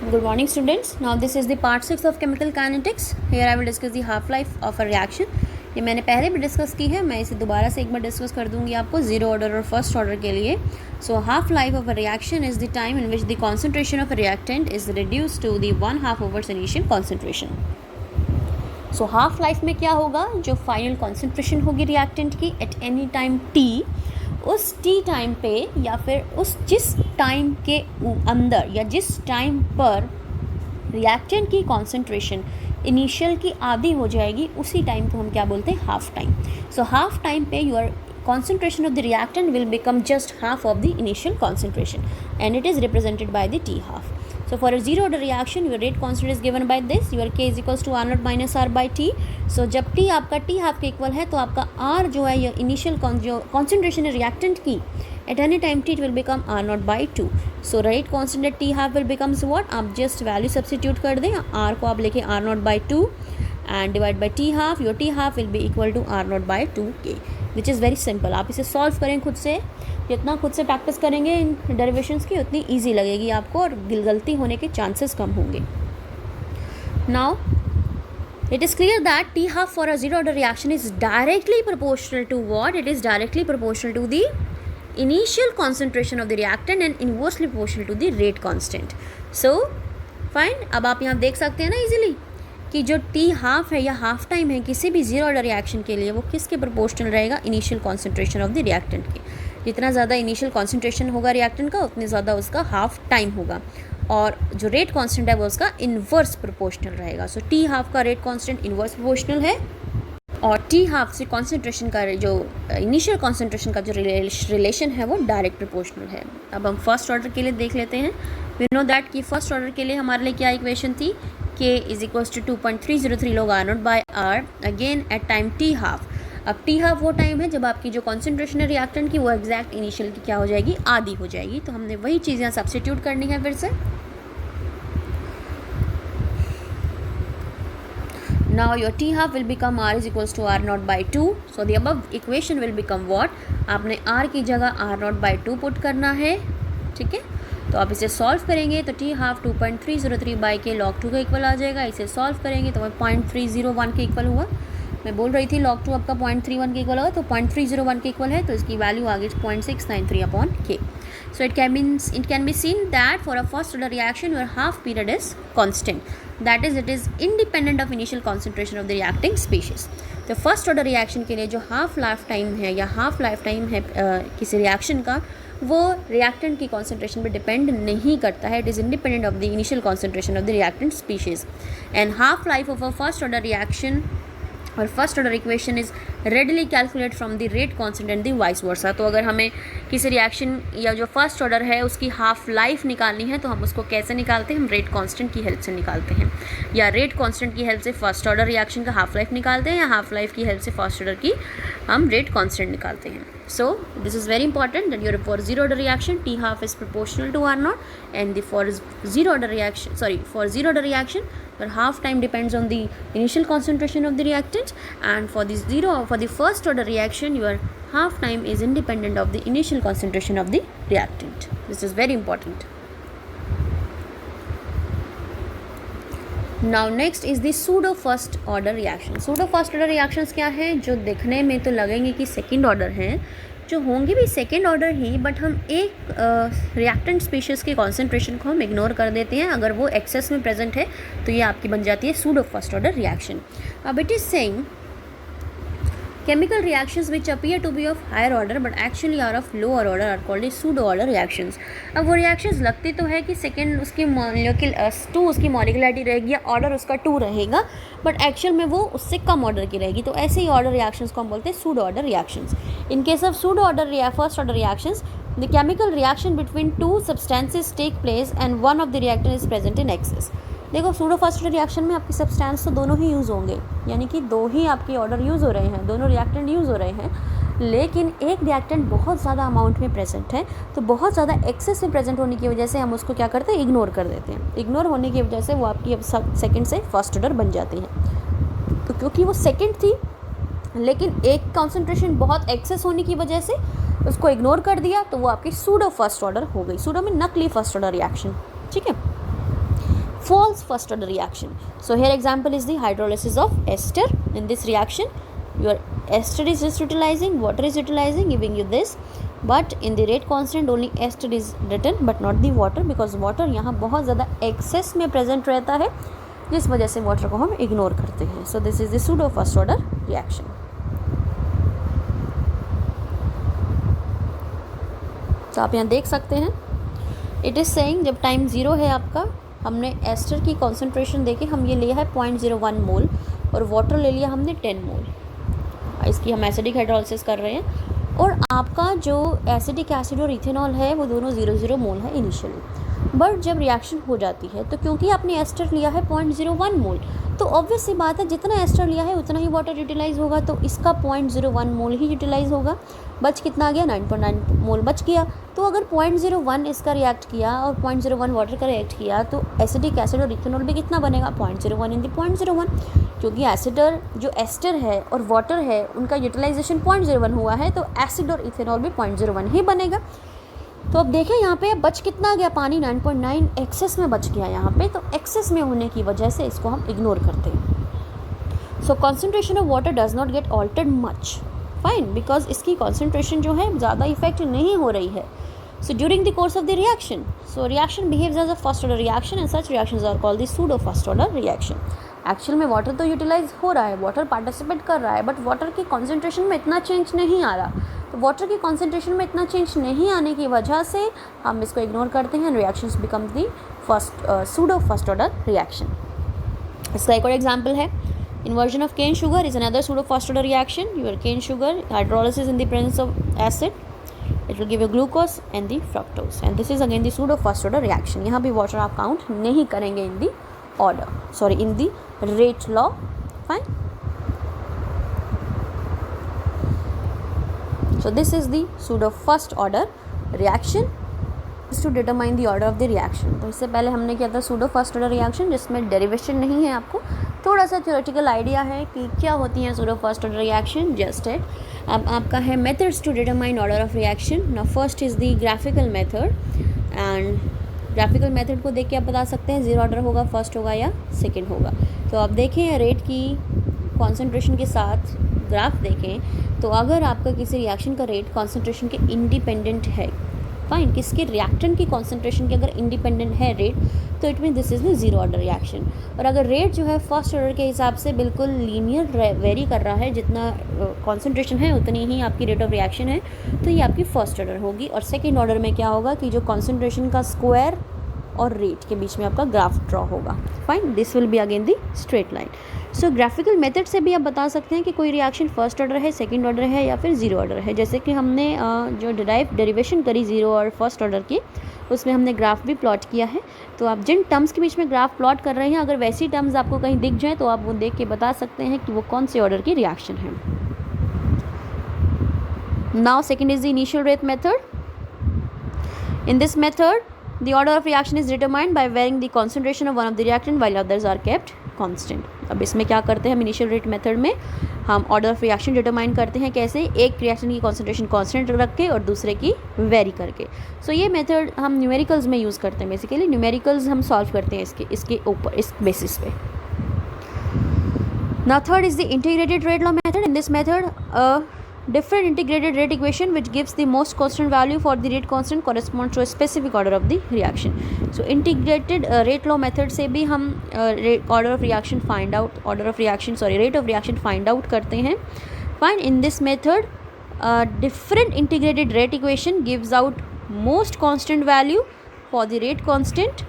Good morning students. Now this is the part 6 of chemical kinetics. Here I will discuss the half life of a reaction. ये मैंने पहले भी discuss की है, मैं इसे दोबारा से एक बार डिस्कस कर दूंगी आपको ज़ीरो ऑर्डर और फर्स्ट ऑर्डर के लिए. So half life of a reaction is the time in which the concentration of a reactant is reduce to the 1/2 over initial concentration. So half life में क्या होगा, जो फाइनल कॉन्सेंट्रेशन होगी reactant की at any time T, उस T time पे या फिर उस जिस टाइम के अंदर या जिस टाइम पर रिएक्टेंट की कॉन्सेंट्रेशन इनिशियल की आधी हो जाएगी, उसी टाइम को हम क्या बोलते हैं, half time. So half time पे your concentration of the reactant will become just half of the initial concentration and it is represented by the T half. So for a zero order reaction your rate constant is given by this, your K is equals to R naught minus R by T. So जब T आपका T half के equal है तो आपका R जो है ये initial जो कॉन्सेंट्रेशन है रिएक्टेंट की at any time T it will become R naught by 2. So rate constant at T half will becomes what, आप just वैल्यू सब्सिट्यूट कर दें, R को आप लेके R naught by 2 and divide by T half, your T half will be equal to R naught by 2K, which is very simple. आप इसे solve करें खुद से, जितना खुद से प्रैक्टिस करेंगे इन डेरिवेशंस की उतनी ईजी लगेगी आपको और गलती होने के चांसेस कम होंगे. Now it is clear that T half for a zero order reaction is directly proportional to what, it is directly proportional to the initial concentration of the reactant and inversely proportional to the rate constant. So fine, अब आप यहाँ देख सकते हैं ना easily कि जो T half है या हाफ टाइम है किसी भी जीरो ऑर्डर रिएक्शन के लिए वो किसके प्रोपोर्शनल रहेगा, initial concentration of the reactant के. जितना ज़्यादा इनिशियल कॉन्सेंट्रेशन होगा रिएक्टेंट का उतनी ज़्यादा उसका हाफ टाइम होगा और जो रेट कांस्टेंट है वो उसका इन्वर्स प्रोपोर्शनल रहेगा. सो टी हाफ का रेट कांस्टेंट इन्वर्स प्रोपोर्शनल है और टी हाफ से कॉन्सेंट्रेशन का जो इनिशियल कॉन्सेंट्रेशन का जो रिलेशन है वो डायरेक्ट प्रोपोर्शनल है. अब हम फर्स्ट ऑर्डर के लिए देख लेते हैं. वी नो दैट कि फर्स्ट ऑर्डर के लिए हमारे लिए क्या इक्वेशन थी, K is equals to 2.303 log R naught by R again at time T half. अब T half वो टाइम है जब आपकी जो कॉन्सेंट्रेशन है रिएक्टेंट की वो एग्जैक्ट इनिशियल की क्या हो जाएगी, आधी हो जाएगी. तो हमने वही चीज़ यहाँ सब्स्टिट्यूट करनी है फिर से. Now your T half will become R is equals to R naught by 2. So the above equation will become what, आपने R की जगह R naught by 2 पुट करना है. ठीक है, तो आप इसे सॉल्व करेंगे तो टी हाफ 2.303 बाई के लॉग 2 का इक्वल आ जाएगा. इसे सॉल्व करेंगे तो 0.301 के इक्वल हुआ. मैं बोल रही थी लॉग 2 आपका 0.31 के इक्वल होगा, तो 0.301 के इक्वल है तो इसकी वैल्यू आ गई 0.693 अपॉन के. So it can be seen that for a first order reaction your half period is constant, that is it is independent of initial concentration of the reacting species. तो first order reaction के लिए जो half life time है या half life time है किसी reaction का, वो रिएक्टेंट की कॉन्सेंट्रेशन पे डिपेंड नहीं करता है. It is independent of the initial concentration of the reactant species. And half life of a first order reaction और first order equation is readily calculate from the rate constant and the vice versa. तो अगर हमें किसी reaction या जो first order है उसकी half life निकालनी है तो हम उसको कैसे निकालते हैं, हम रेट कांस्टेंट की हेल्प से निकालते हैं, या रेट कांस्टेंट की हेल्प से फर्स्ट ऑर्डर रिएक्शन का हाफ लाइफ निकालते हैं, या हाफ लाइफ की हेल्प से फर्स्ट ऑर्डर की हम रेट कांस्टेंट निकालते हैं. So this is very important that your for zero order reaction T half is proportional to R naught, and for zero order reaction your half time depends on the initial concentration of the reactant, and for the first order reaction your half time is independent of the initial concentration of the reactant. This is very important. Now next is the pseudo first order reaction. pseudo first order reactions क्या है, जो देखने में तो लगेंगे कि second order हैं, जो होंगे भी सेकेंड ऑर्डर ही, बट हम एक रिएक्टेंट स्पीशीज़ की कॉन्सेंट्रेशन को हम इग्नोर कर देते हैं. अगर वो एक्सेस में प्रेजेंट है तो ये आपकी बन जाती है pseudo first order reaction. अब it is saying chemical reactions which appear to be of higher order but actually are of lower order are called pseudo order reactions. अब वो reactions लगती तो है कि सेकेंड उसकी टू उसकी मॉलिकुलरिटी रहेगी या ऑर्डर उसका 2 रहेगा, बट एक्चुअल में वो उससे कम ऑर्डर की रहेगी. तो ऐसे ही ऑर्डर रिएक्शंस को हम बोलते हैं pseudo order reactions. In case of pseudo order first order reactions, the chemical reaction between two substances take place and one of the reactant is present in excess. देखो pseudo first reaction में आपकी substance तो दोनों ही use होंगे, यानी कि दो ही आपके ऑर्डर यूज़ हो रहे हैं, दोनों रिएक्टेंट यूज़ हो रहे हैं, लेकिन एक रिएक्टेंट बहुत ज़्यादा अमाउंट में प्रेजेंट है. तो बहुत ज़्यादा एक्सेस में प्रेजेंट होने की वजह से हम उसको क्या करते हैं, इग्नोर कर देते हैं. इग्नोर होने की वजह से वो आपकी अब सेकेंड से फर्स्ट ऑर्डर बन जाती हैं. तो क्योंकि वो सेकेंड थी लेकिन एक कॉन्सेंट्रेशन बहुत एक्सेस होने की वजह से उसको इग्नोर कर दिया, तो वो आपकी सूडो फर्स्ट ऑर्डर हो गई. सूडो में नकली फर्स्ट ऑर्डर रिएक्शन. ठीक है. false first order reaction. So here example is the hydrolysis of ester. In this reaction your ester is just utilizing, water is utilizing, giving you this, but in the rate constant only ester is written but not the water, because water यहाँ बहुत ज़्यादा excess में present रहता है, जिस वजह से water को हम इग्नोर करते हैं. So this is the pseudo first order reaction. तो आप यहाँ देख सकते हैं इट इज़ सेइंग जब टाइम 0 है आपका, हमने एस्टर की कॉन्सेंट्रेशन देके हम ये लिया है 0.01 मोल और वाटर ले लिया हमने 10 मोल. इसकी हम एसिडिक हाइड्रोलिसिस कर रहे हैं और आपका जो एसिडिक एसिड और इथेनॉल है वो दोनों 0.0 मोल है इनिशियली. बट जब रिएक्शन हो जाती है तो क्योंकि आपने एस्टर लिया है 0.01 मोल, तो ऑब्वियस सी बात है जितना एस्टर लिया है उतना ही वाटर यूटिलाइज होगा, तो इसका 0.01 मोल ही यूटिलाइज होगा. बच कितना आ गया? 9.9 मोल बच गया. तो अगर 0.01 इसका रिएक्ट किया और 0.01 वाटर का रिएक्ट किया तो एसिडिक एसिड और इथेनॉल भी कितना बनेगा? 0.01 इन दी 0.01. क्योंकि एसिडर जो एस्टर है और वाटर है उनका यूटिलाइजेशन 0.01 हुआ है, तो एसिड और इथेनॉल भी 0.01 ही बनेगा. तो अब देखें यहाँ पे बच कितना गया? पानी 9.9 एक्सेस में बच गया यहाँ पे. तो एक्सेस में होने की वजह से इसको हम इग्नोर करते हैं. So concentration of water does not get altered much, fine, because इसकी कॉन्सेंट्रेशन जो है ज़्यादा इफेक्ट नहीं हो रही है. So during the course of the reaction, so reaction behaves as a first order reaction and such reactions are called the pseudo first order reaction. Actual में water तो यूटिलाइज हो रहा है, वाटर पार्टिसिपेट कर रहा है, बट वाटर की concentration में इतना चेंज नहीं आ रहा. तो वाटर की कॉन्सेंट्रेशन में इतना चेंज नहीं आने की वजह से हम इसको इग्नोर करते हैं. Reactions become the first pseudo first order reaction. इसका एक और एग्जांपल है, inversion of cane sugar is another pseudo first order reaction. Your cane sugar hydrolysis in the presence of acid, it will give you glucose and the fructose, and this is again the pseudo first order reaction. यहाँ भी water आप count नहीं करेंगे in the order, sorry, in the rate law, fine. So this is the pseudo first order reaction. To determine the order of the reaction. तो इससे पहले हमने किया था सूडो फर्स्ट ऑर्डर रिएक्शन जिसमें डेरिवेशन नहीं है. आपको थोड़ा सा थ्योरेटिकल आइडिया है कि क्या होती है pseudo first order reaction. Just it. अब आपका है methods to determine order of reaction. Now first is the graphical method, and graphical method को देख के आप बता सकते हैं 0 ऑर्डर होगा, फर्स्ट होगा या सेकेंड होगा. तो आप देखें रेट की कॉन्सेंट्रेशन के साथ ग्राफ देखें, तो अगर आपका किसी रिएक्शन का रेट कॉन्सेंट्रेशन के इंडिपेंडेंट है, फाइन, किसके रिएक्टेंट की कॉन्सेंट्रेशन के अगर इंडिपेंडेंट है रेट, तो it mean this is the 0 order reaction. और अगर रेट जो है फर्स्ट ऑर्डर के हिसाब से बिल्कुल लीनियर वेरी कर रहा है, जितना कॉन्सेंट्रेशन है उतनी ही आपकी रेट ऑफ रिएक्शन है, तो ये आपकी फर्स्ट ऑर्डर होगी. और सेकेंड ऑर्डर में क्या होगा कि जो कॉन्सेंट्रेशन का स्क्वायर और रेट के बीच में आपका ग्राफ ड्रॉ होगा. Fine, this will be again the straight line. So graphical method से भी आप बता सकते हैं कि कोई रिएक्शन फर्स्ट ऑर्डर है, सेकंड ऑर्डर है या फिर 0 ऑर्डर है. जैसे कि हमने जो डेरिवेशन करी 0 और फर्स्ट ऑर्डर की, उसमें हमने ग्राफ भी प्लॉट किया है. तो आप जिन टर्म्स के बीच में ग्राफ प्लॉट कर रहे हैं, अगर वैसी टर्म्स आपको कहीं दिख जाए तो आप वो देख के बता सकते हैं कि वो कौन से ऑर्डर की रिएक्शन है. Now second is the initial rate method. In this method the order of reaction is determined by varying the concentration of one of the reactant while others are kept constant. अब इसमें क्या करते हैं हम initial rate method में, हम order of reaction determine करते हैं. कैसे? एक रिएक्शन की कॉन्सेंट्रेशन कांस्टेंट रख के और दूसरे की वेरी करके. सो ये मेथड हम न्यूमेरिकल्स में यूज़ करते हैं. बेसिकली न्यूमेरिकल्स हम सॉल्व करते हैं इसके ऊपर, इस बेसिस पे. Now third is the integrated rate law method. In this method different integrated rate equation which gives the most constant value for the rate constant corresponds to a specific order of the reaction. So integrated rate law method से भी हम order of reaction rate of reaction find out करते हैं. Fine, in this method different integrated rate equation gives out most constant value for the rate constant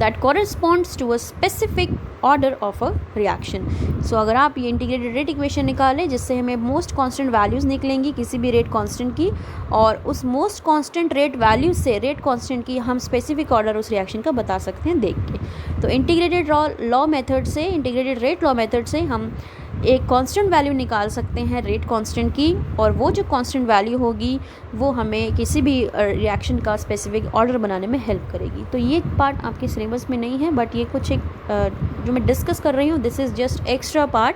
that corresponds to a specific order of a reaction. So अगर आप ये integrated rate equation निकालें जिससे हमें most constant values निकलेंगी किसी भी rate constant की, और उस मोस्ट कांस्टेंट रेट वैल्यूज से रेट कांस्टेंट की हम स्पेसिफिक ऑर्डर उस रिएक्शन का बता सकते हैं देख के. तो इंटीग्रेटेड लॉ मेथड से, इंटीग्रेटेड रेट लॉ मेथड से हम एक कांस्टेंट वैल्यू निकाल सकते हैं रेट कांस्टेंट की, और वो जो कांस्टेंट वैल्यू होगी वो हमें किसी भी रिएक्शन का स्पेसिफिक ऑर्डर बनाने में हेल्प करेगी. तो ये पार्ट आपके सिलेबस में नहीं है, बट ये कुछ एक जो मैं डिस्कस कर रही हूँ this is just extra part.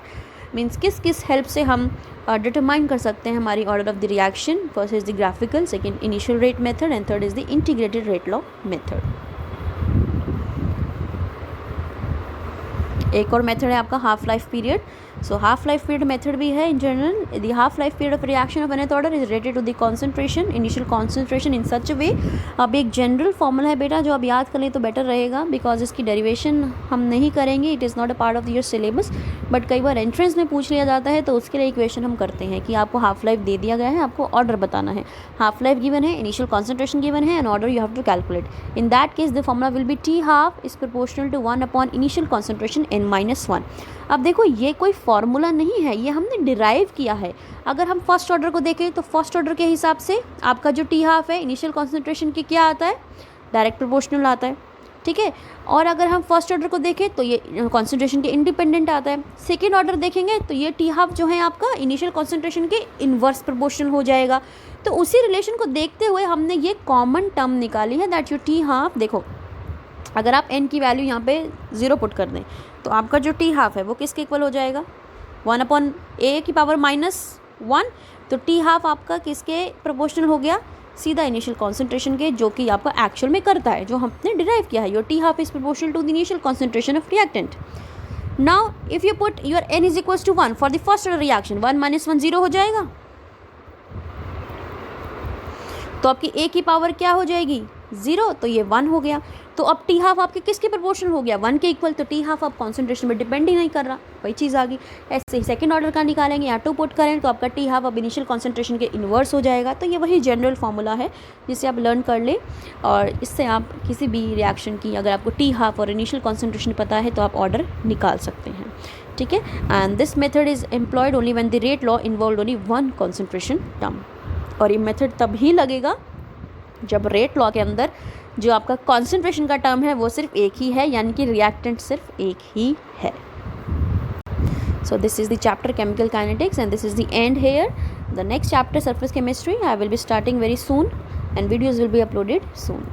Means किस किस हेल्प से हम डिटरमाइन कर सकते हैं हमारी order of the reaction. First is the graphical, second initial rate method, and third is the integrated rate law method. एक और मेथड है आपका half life period. So half life period method भी है in general. The half life period of reaction of nth order is related to the concentration, initial concentration in such way. अब एक general formula है बेटा जो आप याद कर लें तो बेटर रहेगा, बिकॉज इसकी डेरिवेशन हम नहीं करेंगे, it is not a part of your syllabus. But कई बार एंट्रेंस में पूछ लिया जाता है तो उसके लिए इक्वेशन हम करते हैं कि आपको हाफ लाइफ दे दिया गया है, आपको ऑर्डर बताना है. हाफ लाइफ गिवन है, इनिशियल कॉन्सेंट्रेशन गिवन है, and order you have to calculate. In that case the formula will be T half is proportional to 1 upon initial concentration n-1. अब देखो ये कोई फॉर्मूला नहीं है, ये हमने डिराइव किया है. अगर हम फर्स्ट ऑर्डर को देखें तो फर्स्ट ऑर्डर के हिसाब से आपका जो टी हाफ है इनिशियल कॉन्सेंट्रेशन की क्या आता है, डायरेक्ट प्रोपोर्शनल आता है. ठीक है. और अगर हम फर्स्ट ऑर्डर को देखें तो ये कॉन्सेंट्रेशन के इंडिपेंडेंट आता है. सेकेंड ऑर्डर देखेंगे तो ये टी हाफ जो है आपका इनिशियल कॉन्सेंट्रेशन के इन्वर्स प्रोपोर्शनल हो जाएगा. तो उसी रिलेशन को देखते हुए हमने ये कॉमन टर्म निकाली है दैट योर टी हाफ. देखो अगर आप n की वैल्यू यहाँ पे 0 पुट कर दें तो आपका जो टी हाफ है वो किसके इक्वल हो जाएगा, 1 अपॉन a की पावर -1. तो टी हाफ आपका किसके प्रोपोर्शनल हो गया, सीधा इनिशियल कॉन्सेंट्रेशन के, जो कि आपका एक्चुअल में करता है, जो हमने डिराइव किया है. Your T half is proportional to the initial concentration of reactant. Now if you put your n is equals to 1 for the first order reaction, 1 - 1 0 हो जाएगा. तो आपकी a की पावर क्या हो जाएगी, 0. तो ये 1 हो गया. तो अब टी हाफ आपके किसके प्रोपोर्शनल हो गया, 1 के इक्वल. तो टी हाफ आप कॉन्सेंट्रेशन में डिपेंड ही नहीं कर रहा, वही चीज़ आ गई. ऐसे ही सेकंड ऑर्डर का निकालेंगे या 2 पुट करें तो आपका टी हाफ अब इनिशियल कॉन्सेंट्रेशन के इन्वर्स हो जाएगा. तो ये वही जनरल फार्मूला है जिसे आप लर्न कर लें, और इससे आप किसी भी रिएक्शन की अगर आपको टी हाफ और इनिशियल कॉन्सेंट्रेशन पता है तो आप ऑर्डर निकाल सकते हैं. ठीक है. And this method is employed only when the rate law involve only 1 concentration term. और ये मेथड तब ही लगेगा जब रेट लॉ के अंदर जो आपका कॉन्सेंट्रेशन का टर्म है वो सिर्फ एक ही है, यानी कि रिएक्टेंट सिर्फ एक ही है. So this is the chapter chemical kinetics and this is the end here. The next chapter surface chemistry I will be starting very soon and videos will be uploaded soon.